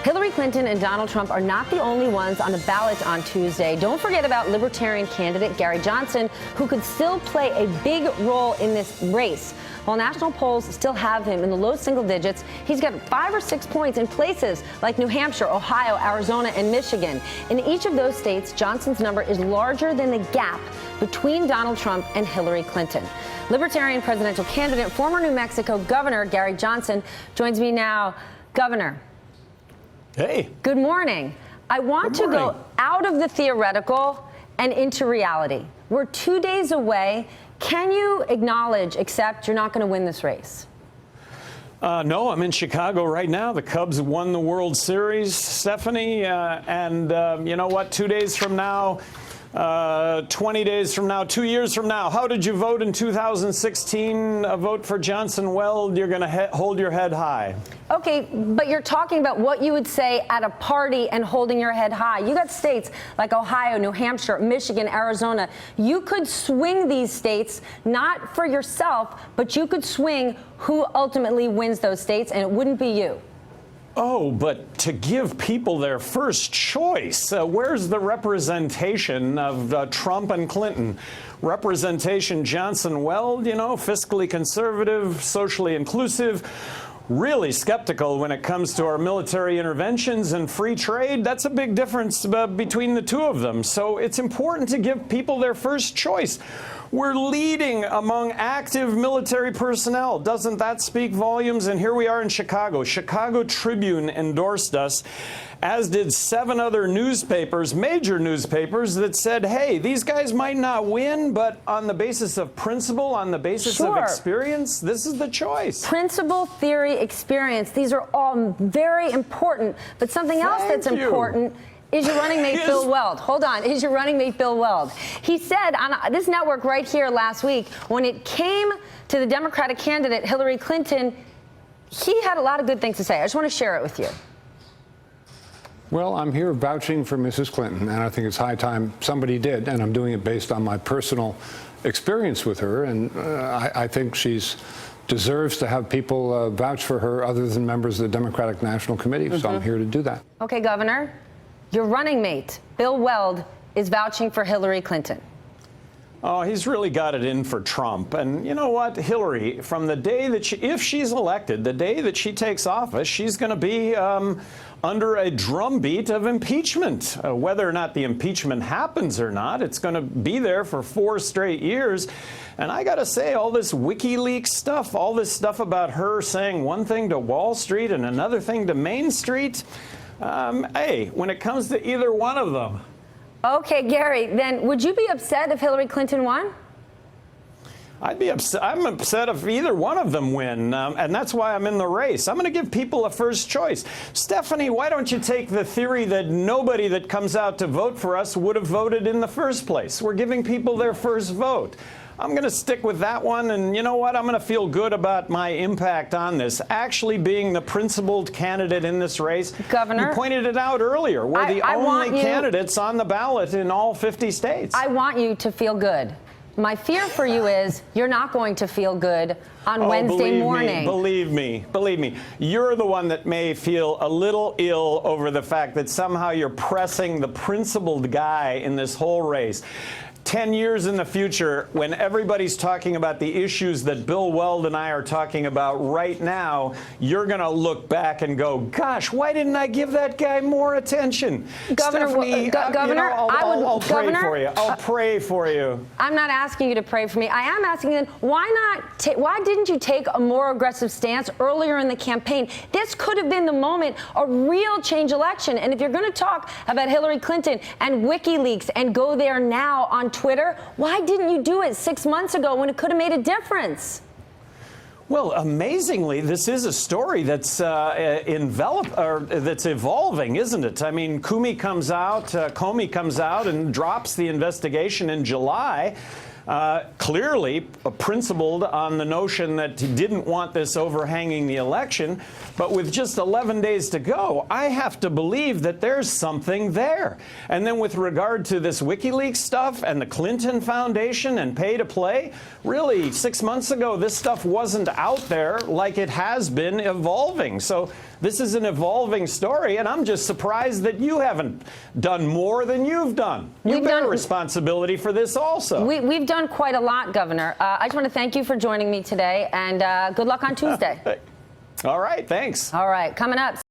Hillary Clinton and Donald Trump are not the only ones on the ballot on Tuesday. Don't forget about Libertarian candidate Gary Johnson, who could still play a big role in this race. While national polls still have him in the low single digits, he's got 5 or 6 points in places like New Hampshire, Ohio, Arizona, and Michigan. In each of those states, Johnson's number is larger than the gap between Donald Trump and Hillary Clinton. Libertarian presidential candidate, former New Mexico Governor Gary Johnson joins me now. Governor. Hey. Good morning. I want to go out of the theoretical and into reality. We're 2 days away. Can you acknowledge, accept you're not going to win this race? No, I'm in Chicago right now. The Cubs won the World Series, Stephanie, and you know what? 2 days from now, 20 days from now, 2 years from now, how did you vote in 2016? A vote for Johnson Weld, you're going to hold your head high. Okay, but you're talking about what you would say at a party and holding your head high. You got states like Ohio, New Hampshire, Michigan, Arizona. You could swing these states, not for yourself, but you could swing who ultimately wins those states, and it wouldn't be you. Oh, but to give people their first choice, where's the representation of Trump and Clinton? Representation Johnson Weld, you know, fiscally conservative, socially inclusive, really skeptical when it comes to our military interventions and free trade. That's a big difference between the two of them. So it's important to give people their first choice. We're leading among active military personnel. Doesn't that speak volumes? And here we are in Chicago. Chicago Tribune endorsed us, as did 7 other newspapers, major newspapers, that said, hey, these guys might not win, but on the basis of principle, on the basis of experience, this is the choice. Principle, theory, experience, these are all very important. But something else that's important is your running mate, Bill Weld. Hold on. Is your running mate, Bill Weld. He said on this network right here last week, when it came to the Democratic candidate, Hillary Clinton, he had a lot of good things to say. I just want to share it with you. Well, I'm here vouching for Mrs. Clinton, and I think it's high time somebody did, and I'm doing it based on my personal experience with her, and I think she's deserves to have people vouch for her other than members of the Democratic National Committee, so I'm here to do that. Okay, Governor. Your running mate, Bill Weld, is vouching for Hillary Clinton. Oh, he's really got it in for Trump. And you know what? Hillary, from the day that if she's elected, the day that she takes office, she's going to be under a drumbeat of impeachment. Whether or not the impeachment happens or not, it's going to be there for 4 straight years. And I got to say, all this WikiLeaks stuff, all this stuff about her saying one thing to Wall Street and another thing to Main Street, hey, when it comes to either one of them. Okay, Gary, then would you be upset if Hillary Clinton won? I'd be upset. I'm upset if either one of them win, and that's why I'm in the race. I'm going to give people a first choice. Stephanie, why don't you take the theory that nobody that comes out to vote for us would have voted in the first place? We're giving people their first vote. I'm going to stick with that one, and you know what? I'm going to feel good about my impact on this, actually being the principled candidate in this race. Governor, you pointed it out earlier. We're the only candidates on the ballot in all 50 states. I want you to feel good. My fear for you is you're not going to feel good on Wednesday morning. Believe me. You're the one that may feel a little ill over the fact that somehow you're pressing the principled guy in this whole race. 10 years in the future, when everybody's talking about the issues that Bill Weld and I are talking about right now, you're going to look back and go, gosh, why didn't I give that guy more attention? Governor, Stephanie, Governor, I'll pray for you. I'll pray for you. I'm not asking you to pray for me. I am asking then, why didn't you take a more aggressive stance earlier in the campaign? This could have been the moment, a real change election. And if you're going to talk about Hillary Clinton and WikiLeaks and go there now on Twitter, why didn't you do it 6 months ago when it could have made a difference? Well, amazingly, this is a story that's that's evolving, isn't it? I mean, Comey comes out and drops the investigation in July. Clearly principled on the notion that he didn't want this overhanging the election. But with just 11 days to go, I have to believe that there's something there. And then with regard to this WikiLeaks stuff and the Clinton Foundation and pay to play, really 6 months ago, this stuff wasn't out there like it has been evolving. So This is an evolving story, and I'm just surprised that you haven't done more than you've done. You bear responsibility for this also. We've done quite a lot, Governor. I just want to thank you for joining me today, and good luck on Tuesday. All right, thanks. All right, coming up.